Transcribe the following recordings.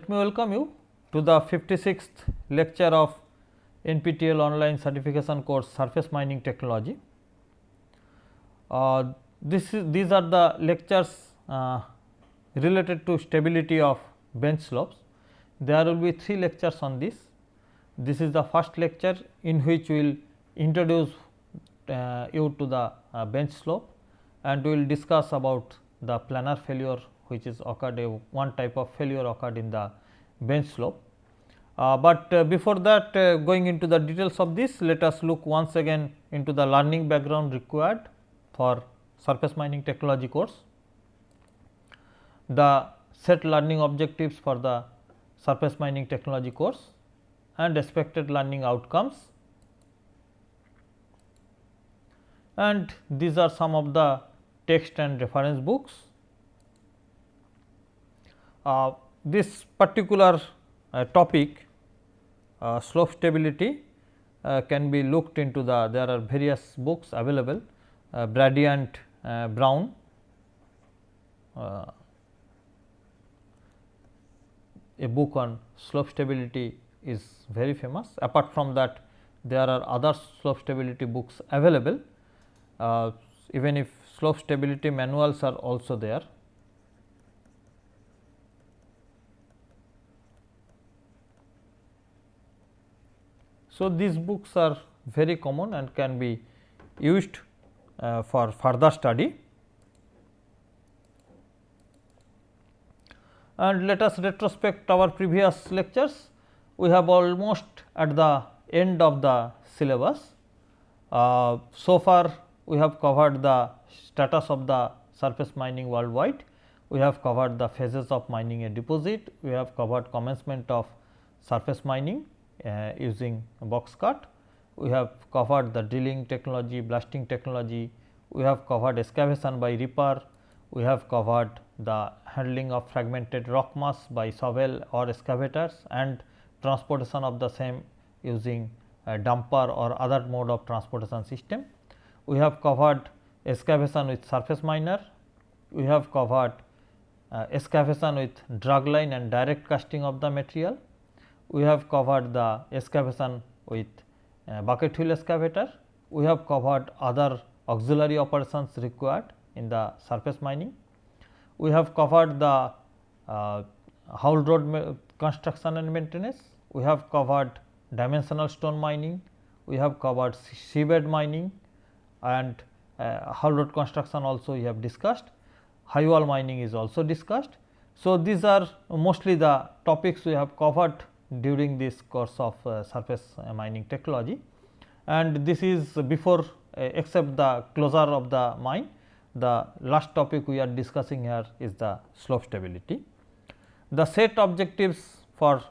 Let me welcome you to the 56th lecture of NPTEL online certification course Surface Mining Technology. These are the lectures related to stability of bench slopes. There will be 3 lectures on this. This is the first lecture in which we will introduce you to the bench slope, and we will discuss about the planar failure which is occurred, one type of failure occurred in the bench slope. But before that, going into the details of this, let us look once again into the learning background required for surface mining technology course, the set learning objectives for the surface mining technology course and expected learning outcomes, and these are some of the text and reference books. This particular topic slope stability can be looked into there are various books available, Brady and Brown, a book on slope stability is very famous. Apart from that, there are other slope stability books available, even if slope stability manuals are also there. So, these books are very common and can be used for further study. And let us retrospect our previous lectures. We have almost at the end of the syllabus. So far, we have covered the status of the surface mining worldwide. We have covered the phases of mining a deposit. We have covered commencement of surface mining using box cut. We have covered the drilling technology, blasting technology. We have covered excavation by ripper. We have covered the handling of fragmented rock mass by shovel or excavators and transportation of the same using a dumper or other mode of transportation system. We have covered excavation with surface miner. We have covered excavation with drag line and direct casting of the material. We have covered the excavation with bucket wheel excavator. We have covered other auxiliary operations required in the surface mining. We have covered the haul road construction and maintenance. We have covered dimensional stone mining. We have covered seabed mining and haul road construction also we have discussed. High wall mining is also discussed. So, these are mostly the topics we have covered during this course of surface mining technology, and this is before except the closure of the mine. The last topic we are discussing here is the slope stability. The set objectives for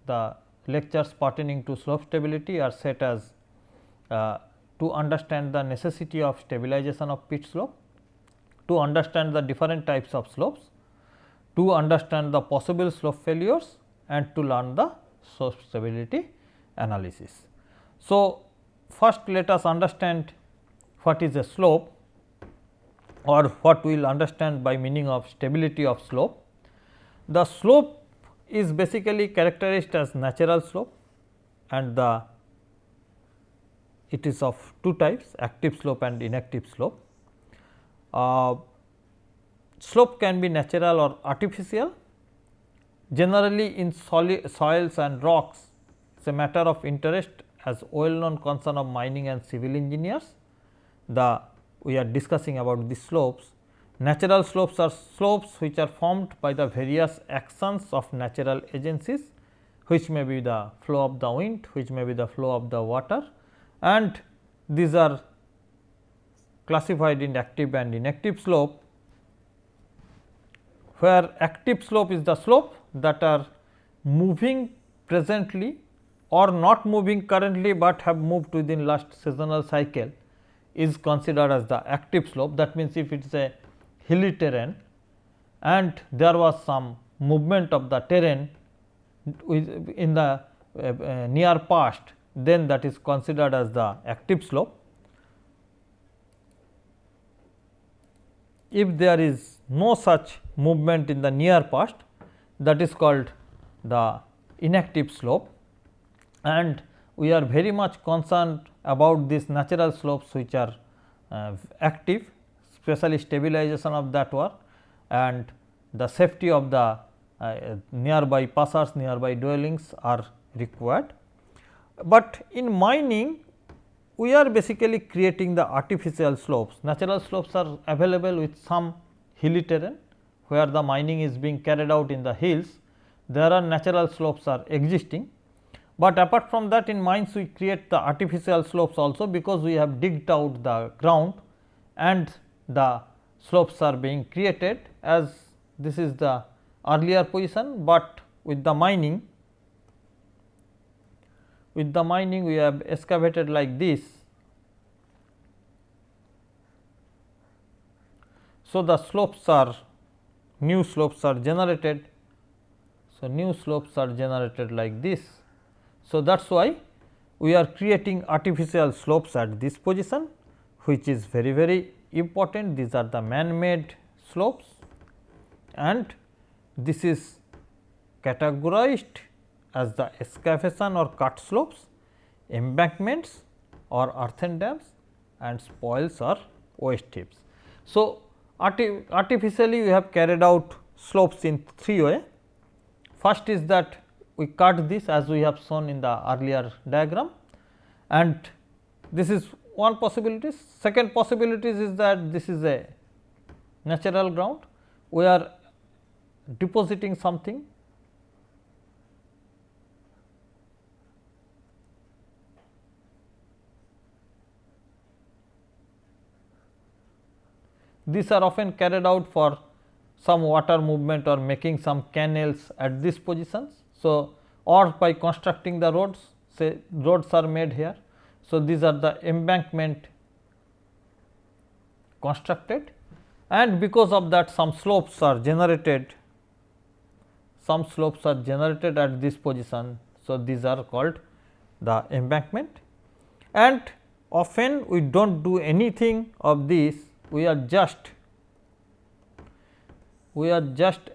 the lectures pertaining to slope stability are set as to understand the necessity of stabilization of pit slope, to understand the different types of slopes, to understand the possible slope failures, and to learn the slope stability analysis. So, first let us understand what is a slope, or what we will understand by meaning of stability of slope. The slope is basically characterized as natural slope, and it is of two types, active slope and inactive slope. Slope can be natural or artificial. Generally, in soils and rocks, it is a matter of interest as well known concern of mining and civil engineers. We are discussing about the slopes. Natural slopes are slopes which are formed by the various actions of natural agencies, which may be the flow of the wind, which may be the flow of the water, and these are classified in active and inactive slope, where active slope is the slope that are moving presently or not moving currently, but have moved within last seasonal cycle is considered as the active slope. That means, if it is a hilly terrain and there was some movement of the terrain in the near past, then that is considered as the active slope. If there is no such movement in the near past, that is called the inactive slope, and we are very much concerned about these natural slopes which are active, especially stabilization of that work and the safety of the nearby passers, nearby dwellings are required. But in mining we are basically creating the artificial slopes. Natural slopes are available with some hilly terrain where the mining is being carried out in the hills. There are natural slopes are existing, but apart from that in mines we create the artificial slopes also, because we have digged out the ground and the slopes are being created, as this is the earlier position, but with the mining we have excavated like this. So, the slopes are new slopes are generated. So, new slopes are generated like this. So, that is why we are creating artificial slopes at this position, which is very very important. These are the man made slopes and this is categorized as the excavation or cut slopes, embankments or earthen dams, and spoils or waste heaps. So, artificially we have carried out slopes in three ways. First is that we cut this as we have shown in the earlier diagram, and this is one possibility. Second possibility is that this is a natural ground, we are depositing something. These are often carried out for some water movement or making some canals at these positions. So, or by constructing the roads, say roads are made here. So, these are the embankment constructed, and because of that some slopes are generated, at this position. So, these are called the embankment, and often we do not do anything of this, we are just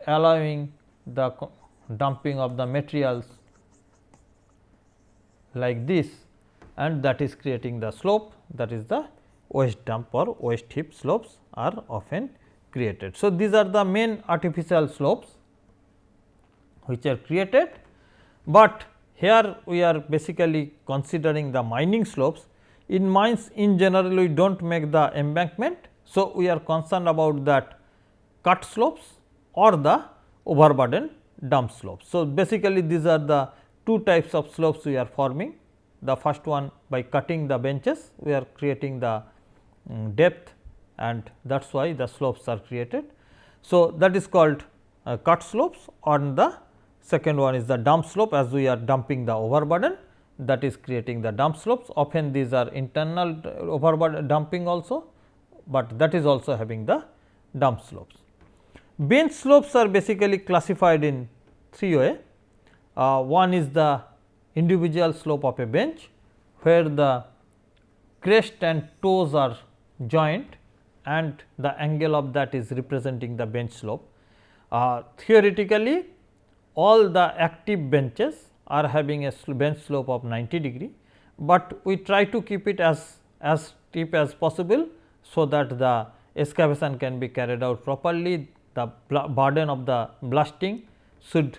allowing the dumping of the materials like this, and that is creating the slope, that is the waste dump or waste heap slopes are often created. So, these are the main artificial slopes which are created, but here we are basically considering the mining slopes. In mines in general we do not make the embankment. So, we are concerned about that cut slopes or the overburden dump slopes. So, basically these are the two types of slopes we are forming. The first one, by cutting the benches we are creating the depth, and that is why the slopes are created. So, that is called cut slopes, and the second one is the dump slope, as we are dumping the overburden, that is creating the dump slopes. Often these are internal overburden dumping also, but that is also having the dump slopes. Bench slopes are basically classified in three ways. One is the individual slope of a bench, where the crest and toes are joined and the angle of that is representing the bench slope. Theoretically all the active benches are having a bench slope of 90 degree, but we try to keep it as steep as possible, so that the excavation can be carried out properly. The burden of the blasting should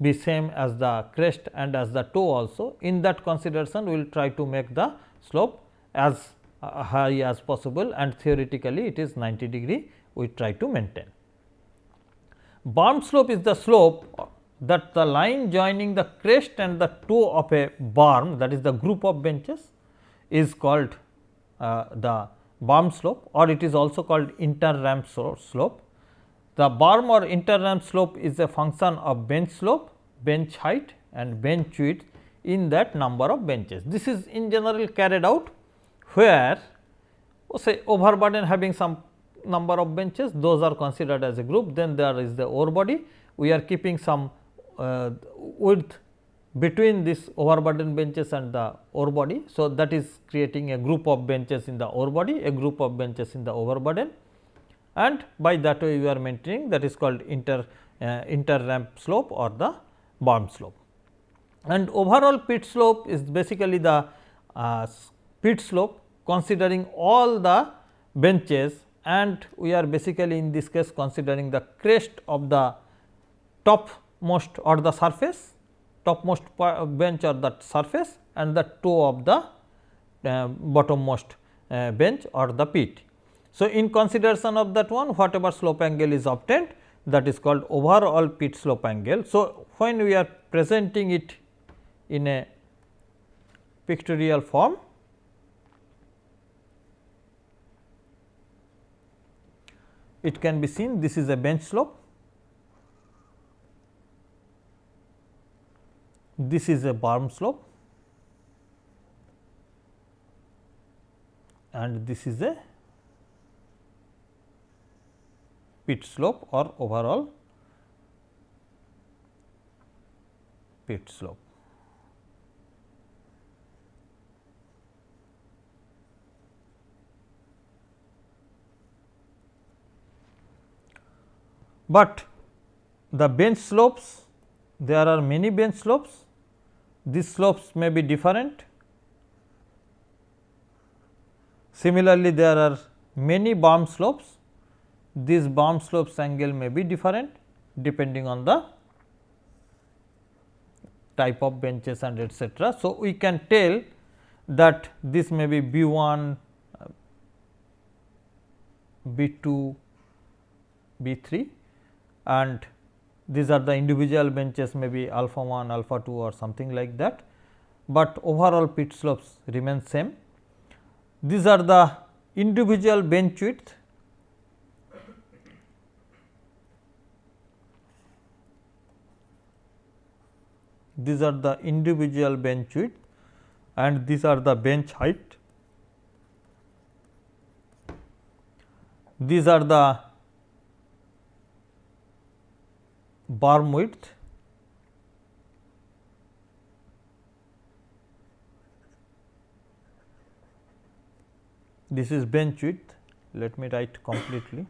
be same as the crest and as the toe also. In that consideration we will try to make the slope as high as possible, and theoretically it is 90 degree we try to maintain. Berm slope is the slope that the line joining the crest and the toe of a berm, that is the group of benches, is called the berm slope, or it is also called inter-ramp slope. The berm or inter-ramp slope is a function of bench slope, bench height and bench width in that number of benches. This is in general carried out where say overburden having some number of benches, those are considered as a group. Then there is the ore body, we are keeping some width between this overburden benches and the ore body. So, that is creating a group of benches in the ore body, a group of benches in the overburden, and by that way we are maintaining, that is called inter-ramp slope or the berm slope. And overall pit slope is basically the pit slope considering all the benches, and we are basically in this case considering the crest of the topmost or the surface, topmost bench or the surface, and the toe of the bottommost bench or the pit. So, in consideration of that one, whatever slope angle is obtained, that is called overall pit slope angle. So, when we are presenting it in a pictorial form, it can be seen this is a bench slope, this is a berm slope, and this is a pit slope or overall pit slope. But the bench slopes, there are many bench slopes, these slopes may be different. Similarly, there are many berm slopes, these berm slopes angle may be different depending on the type of benches and etcetera. So, we can tell that this may be B 1, B 2, B 3, and these are the individual benches may be alpha 1, alpha 2 or something like that, but overall pit slopes remain same. These are the individual bench width, these are the individual bench width, and these are the bench height. These are the berm width, this is bench width, let me write completely,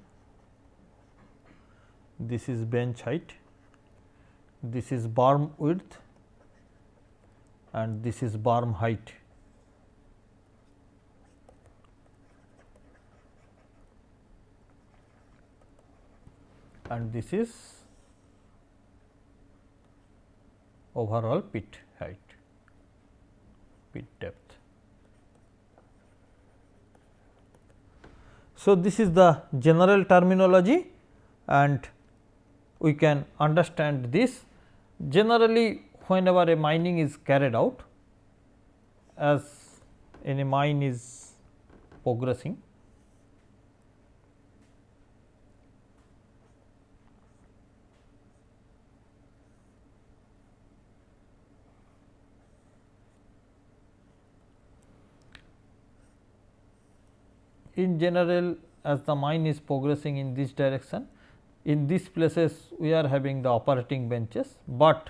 this is bench height, this is berm width, and this is berm height. And this is overall pit height, pit depth. So, this is the general terminology, and we can understand this. Generally, whenever a mining is carried out, as any mine is progressing, in general, as the mine is progressing in this direction, in these places we are having the operating benches, but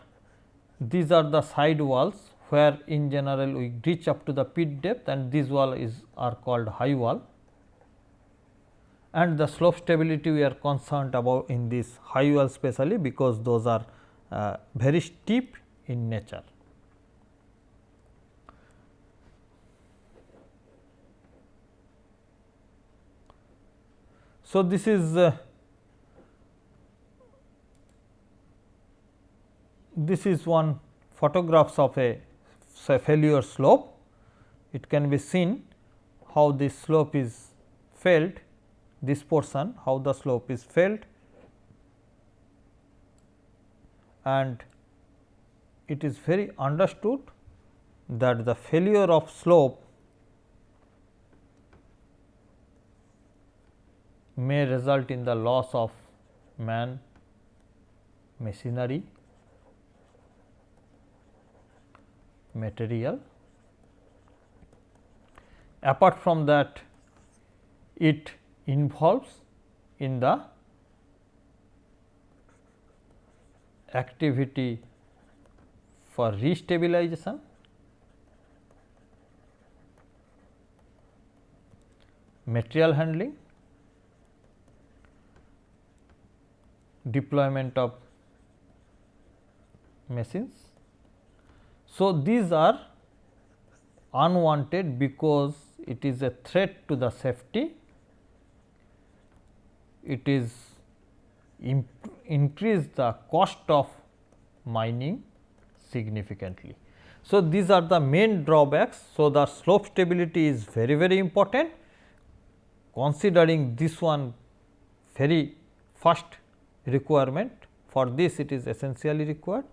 these are the side walls where in general we reach up to the pit depth, and these wall are called high wall, and the slope stability we are concerned about in this high wall specially, because those are very steep in nature. So, this is one photographs of a failure slope. It can be seen how this slope is failed, this portion how the slope is failed, and it is very understood that the failure of slope may result in the loss of man, machinery, material. Apart from that, it involves in the activity for restabilization, material handling, deployment of machines. So, these are unwanted because it is a threat to the safety, it is increase the cost of mining significantly. So, these are the main drawbacks. So, the slope stability is very important. Considering this one very first requirement, for this it is essentially required.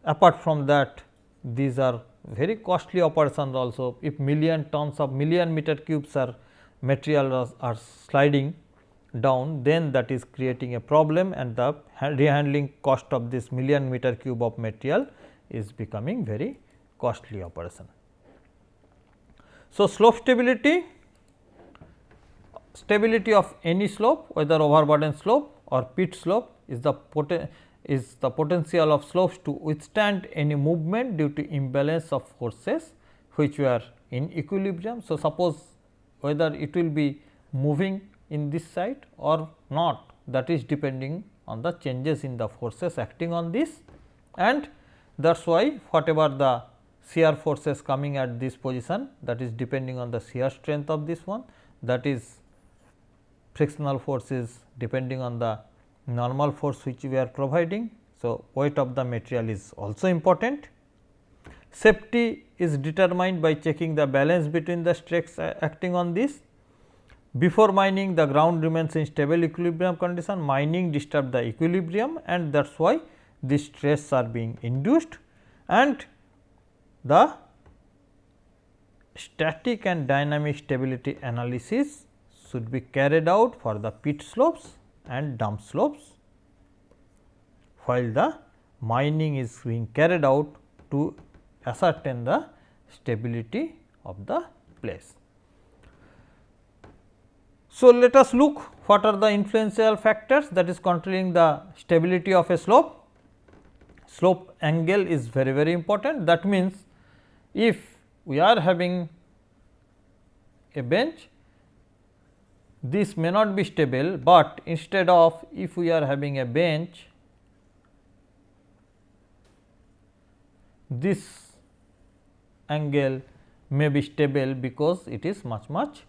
Apart from that, these are very costly operations also. If million tons of million meter cubes are material are sliding down, then that is creating a problem, and the rehandling cost of this million meter cube of material is becoming very costly operation. So, slope stability, stability of any slope, whether overburden slope or pit slope, is the potential of slopes to withstand any movement due to imbalance of forces which were in equilibrium. So, suppose whether it will be moving in this side or not, that is depending on the changes in the forces acting on this, and that is why whatever the shear forces coming at this position, that is depending on the shear strength of this one, that is frictional forces depending on the normal force which we are providing. So, weight of the material is also important. Safety is determined by checking the balance between the stress acting on this. Before mining, the ground remains in stable equilibrium condition, mining disturb the equilibrium, and that is why these stress are being induced, and the static and dynamic stability analysis should be carried out for the pit slopes and dump slopes, while the mining is being carried out to ascertain the stability of the place. So, let us look what are the influential factors that is controlling the stability of a slope. Slope angle is very important. That means, if we are having a bench, this may not be stable, but instead of if we are having a bench, this angle may be stable because it is much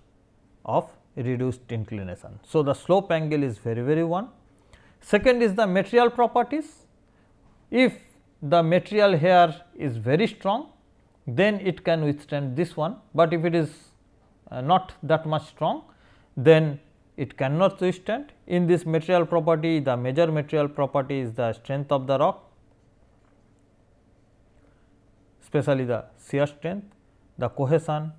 of reduced inclination. So, the slope angle is very one. Second is the material properties. If the material here is very strong, then it can withstand this one, but if it is not that much strong, then it cannot withstand. In this material property, the major material property is the strength of the rock, especially the shear strength, the cohesion,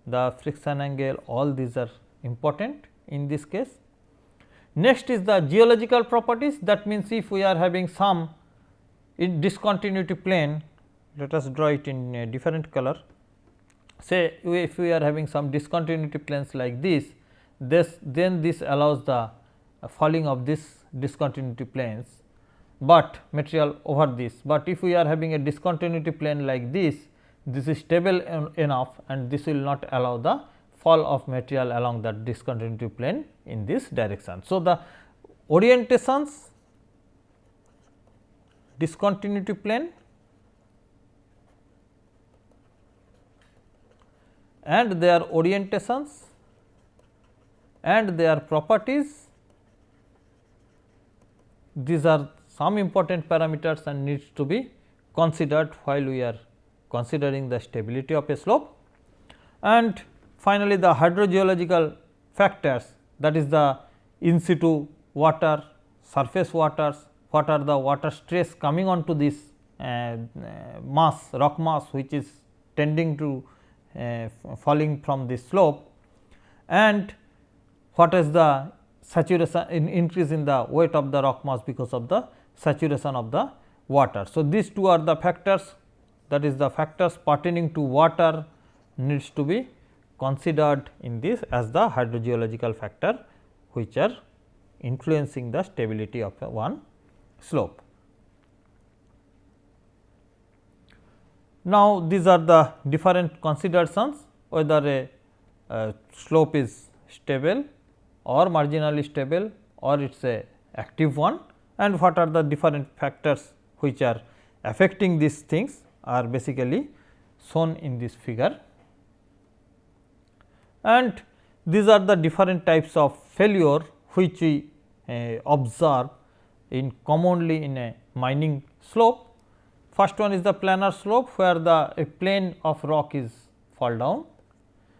the friction angle, all these are important in this case. Next is the geological properties. That means, if we are having some discontinuity plane, let us draw it in a different color. Say if we are having some discontinuity planes like this, then this allows the falling of this discontinuity planes, but material over this. But if we are having a discontinuity plane like this is stable enough, and this will not allow the fall of material along that discontinuity plane in this direction. So, the orientations, discontinuity plane and their orientations and their properties, these are some important parameters and needs to be considered while we are considering the stability of a slope. And finally, the hydrogeological factors, that is the in situ water, surface waters, what are the water stress coming onto this mass, rock mass, which is tending to falling from this slope, and what is the saturation increase in the weight of the rock mass because of the saturation of the water. So, these two are the factors, that is the factors pertaining to water needs to be considered in this as the hydrogeological factor, which are influencing the stability of one slope. Now, these are the different considerations whether a slope is stable or marginally stable or it is a active one, and what are the different factors which are affecting these things are basically shown in this figure. And these are the different types of failure which we observe in commonly in a mining slope. First one is the planar slope, where a plane of rock is fall down.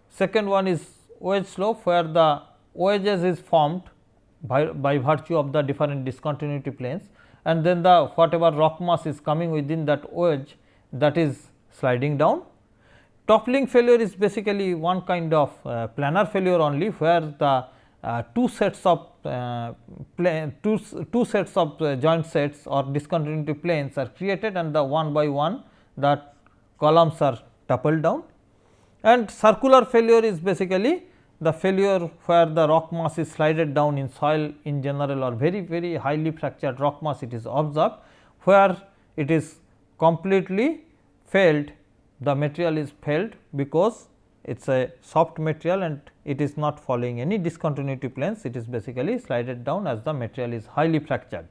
Second one is wedge slope, where the wedges is formed by virtue of the different discontinuity planes, and then the whatever rock mass is coming within that wedge, that is sliding down. Toppling failure is basically one kind of planar failure only, where the two sets of joint sets or discontinuity planes are created, and the one by one the columns are toppled down. And circular failure is basically the failure where the rock mass is slided down in soil in general, or very highly fractured rock mass it is observed, where it is completely failed, the material is failed because it is a soft material and it is not following any discontinuity planes, it is basically slided down as the material is highly fractured.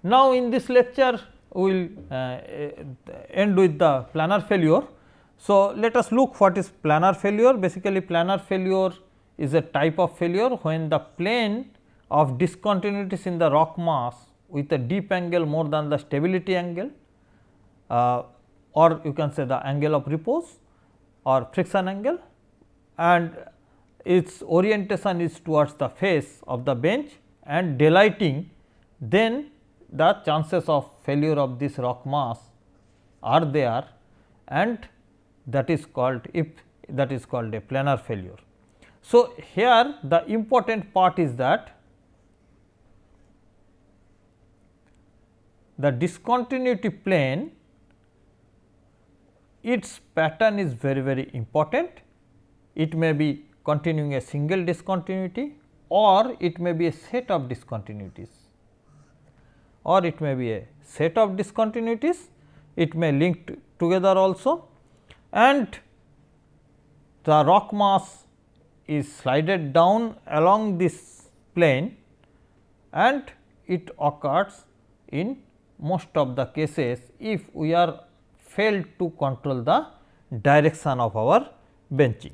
Now, in this lecture we will end with the planar failure. So, let us look what is planar failure. Basically, planar failure is a type of failure when the plane of discontinuities in the rock mass with a deep angle more than the stability angle, or you can say the angle of repose or friction angle, and its orientation is towards the face of the bench and daylighting, then the chances of failure of this rock mass are there, and that is called a planar failure. So, here the important part is that the discontinuity plane, its pattern is very important. It may be continuing a single discontinuity, or it may be a set of discontinuities, or it may be a set of discontinuities, it may link together also, and the rock mass is slided down along this plane, and it occurs in most of the cases if we are failed to control the direction of our benching.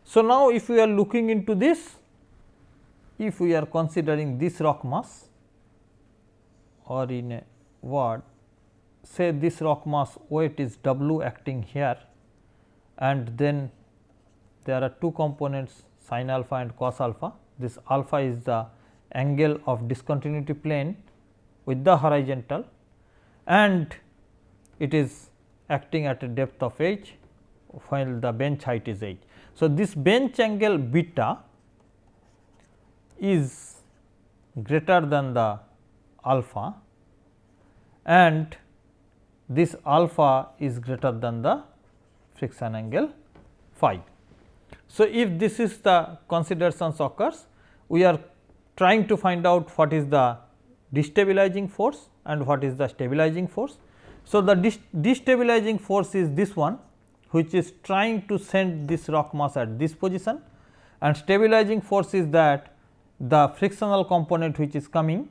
So, now if we are looking into this, if we are considering this rock mass, or in a word say this rock mass weight is W acting here, and then there are two components sin alpha and cos alpha. This alpha is the angle of discontinuity plane with the horizontal, and it is acting at a depth of h while the bench height is h. So, this bench angle beta is greater than the alpha, and this alpha is greater than the friction angle phi. So, if this is the considerations occurs, we are trying to find out what is the destabilizing force and what is the stabilizing force. So, the destabilizing force is this one, which is trying to send this rock mass at this position, and stabilizing force is that the frictional component which is coming,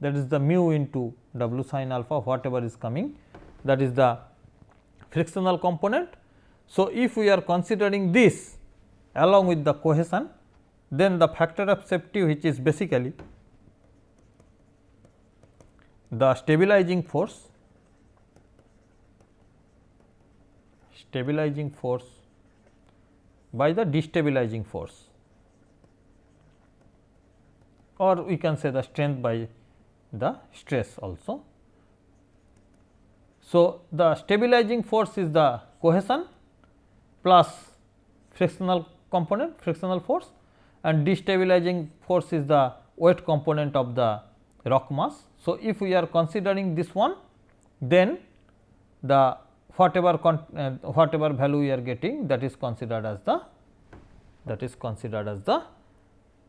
that is the mu into W sin alpha, whatever is coming, that is the frictional component. So, if we are considering this along with the cohesion, then the factor of safety, which is basically the stabilizing force by the destabilizing force, or we can say the strength by the stress also. So, the stabilizing force is the cohesion plus frictional component, frictional force, and destabilizing force is the weight component of the rock mass. So, if we are considering this one, then the whatever value we are getting, that is considered as the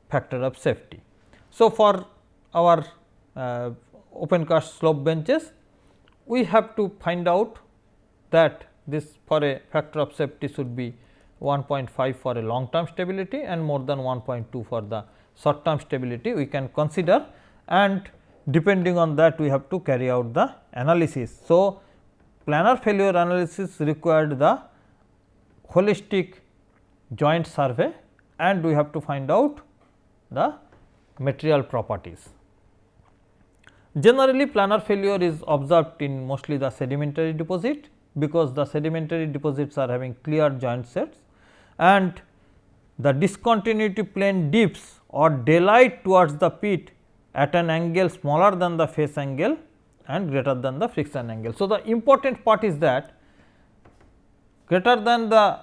factor of safety. So, for our open cast slope benches, we have to find out that this for a factor of safety should be 1.5 for a long term stability and more than 1.2 for the short term stability we can consider, and depending on that we have to carry out the analysis. So, planar failure analysis required the holistic joint survey and we have to find out the material properties. Generally, planar failure is observed in mostly the sedimentary deposit, because the sedimentary deposits are having clear joint sets and the discontinuity plane dips or daylight towards the pit at an angle smaller than the face angle and greater than the friction angle. So, the important part is that greater than the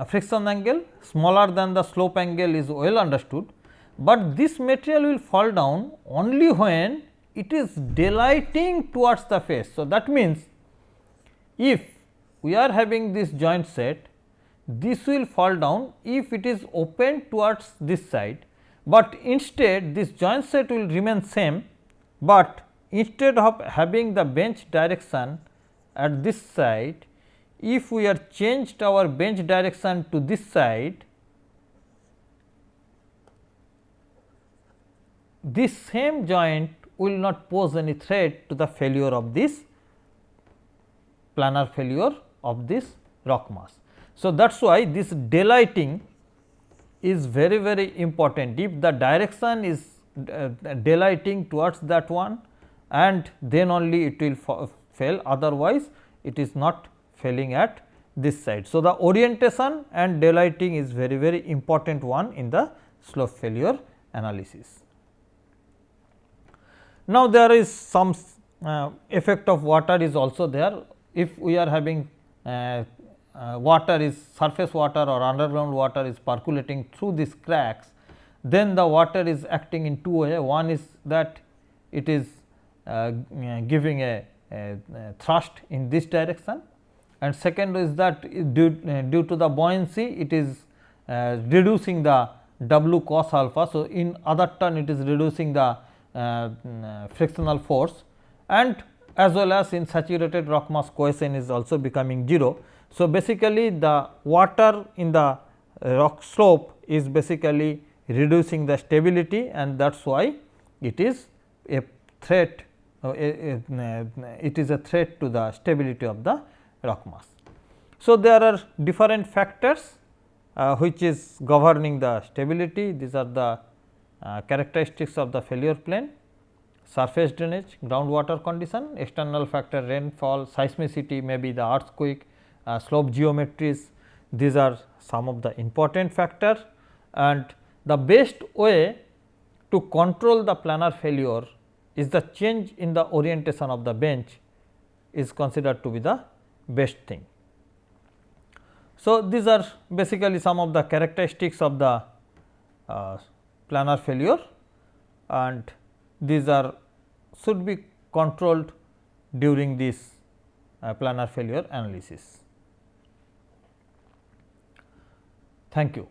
friction angle, smaller than the slope angle is well understood, but this material will fall down only when it is daylighting towards the face. So, that means, if we are having this joint set, this will fall down if it is open towards this side, but instead this joint set will remain same, but instead of having the bench direction at this side, if we are changed our bench direction to this side, this same joint will not pose any threat to the failure of this planar failure of this rock mass. So, that is why this daylighting is very important. If the direction is daylighting towards that one, and then only it will fail, otherwise it is not failing at this side. So, the orientation and daylighting is very important one in the slope failure analysis. Now, there is some effect of water is also there. If we are having water is surface water or underground water is percolating through these cracks, then the water is acting in two ways. One is that it is giving a thrust in this direction, and second is that due to the buoyancy it is reducing the W cos alpha. So, in other turn it is reducing the frictional force, and as well as in saturated rock mass cohesion is also becoming 0. So, basically the water in the rock slope is basically reducing the stability, and that is why it is a threat, it is a threat to the stability of the rock mass. So, there are different factors which is governing the stability. These are the characteristics of the failure plane: surface drainage, groundwater condition, external factor, rainfall, seismicity, maybe the earthquake, slope geometries. These are some of the important factors, and the best way to control the planar failure is the change in the orientation of the bench is considered to be the best thing. So, these are basically some of the characteristics of the planar failure, and these are should be controlled during this planar failure analysis. Thank you.